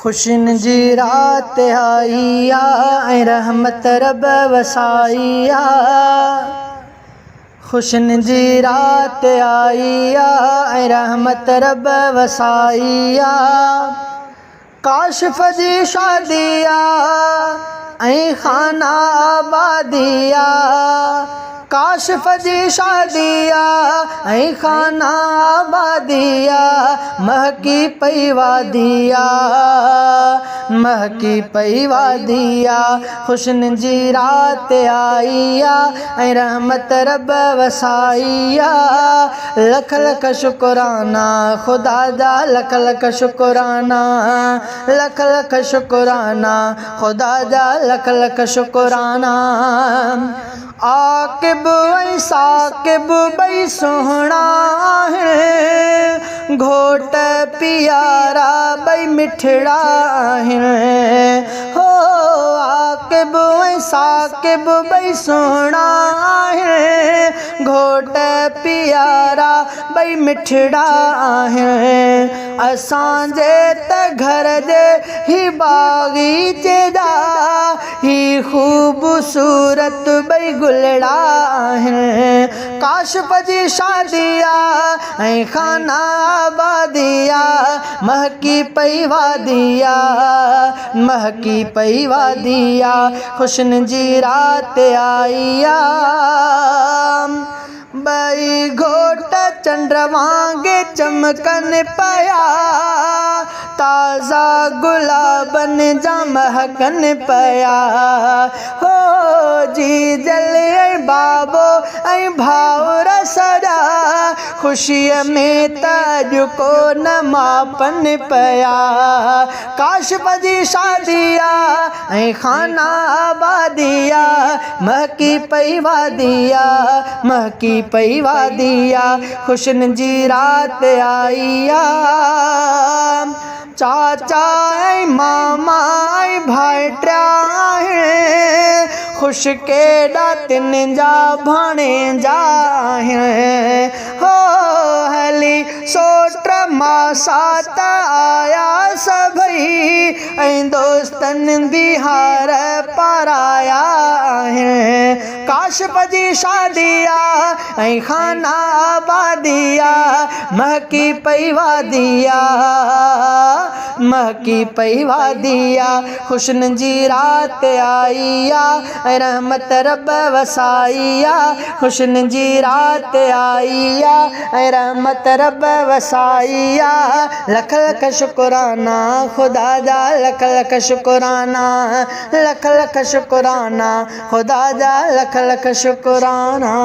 खुशिन जी रात आई आ रहमत रब वसाई आ। खुशिन जी रात आई आ रहमत रब वसाई आ। काशिफ जी शादी आ खाना आबादी आ। काशिफ जी शादी आ खाना आबादी आ। महकी पई वादी आ महकी पई वादी आ। खुशिन जी रात आई आ रहमत रब वसाई आ। लख लख शुक्राना खुदा दा लख लख शुक्राना लख लख शुक्राना खुदा दा लख लख शुक्राना। आकिब ऐं साकिब बई सोहणा है घोट पियारा बई मिठड़ा है हो। आकिब ऐं साकिब बई सोहणा है घोट पियारा बई मिठड़ा है। असांजे त घर जे ही बागीचे जा ही खूबसूरत बई गुलड़ा है। काशिफ जी शादी आ खाना आबादी आ। महकी पई वादी आ महकी पई वादी आ। खुशिन जी रात आई आ बई घोट चंड वांगे चमकन पया। ताज़ा गुलाबन जा महकन पया हो। जी जल बाबो ऐं भाउर सॼा ख़ुशीअ में ताज को न मापन पया। काशिफ जी शादी आ खाना आबादी आ। महकी पई वादी आ महकी पई वादी आ। खुशिन जी रात आई आ चाचा ऐं मामा ऐं भाइटिया खुश केॾा तिन जा भाणे जा हो। हली सोट मासात आया सभई ऐं दोस्तनि बिहार पाराया है। काशिफ जी शादी आ खाना आबादी आ। महकी पई वादी आ महकी पई वादी आ। खुशिन जी रात आई आ रहमत रब वसाई आ। खुशिन जी रात आई आ रहमत रब वसाई आ। लख लख शुक्राना खुदा जा लख लख शुक्राना लख लख शुक्राना खुदा जा लख लख शुक्राना।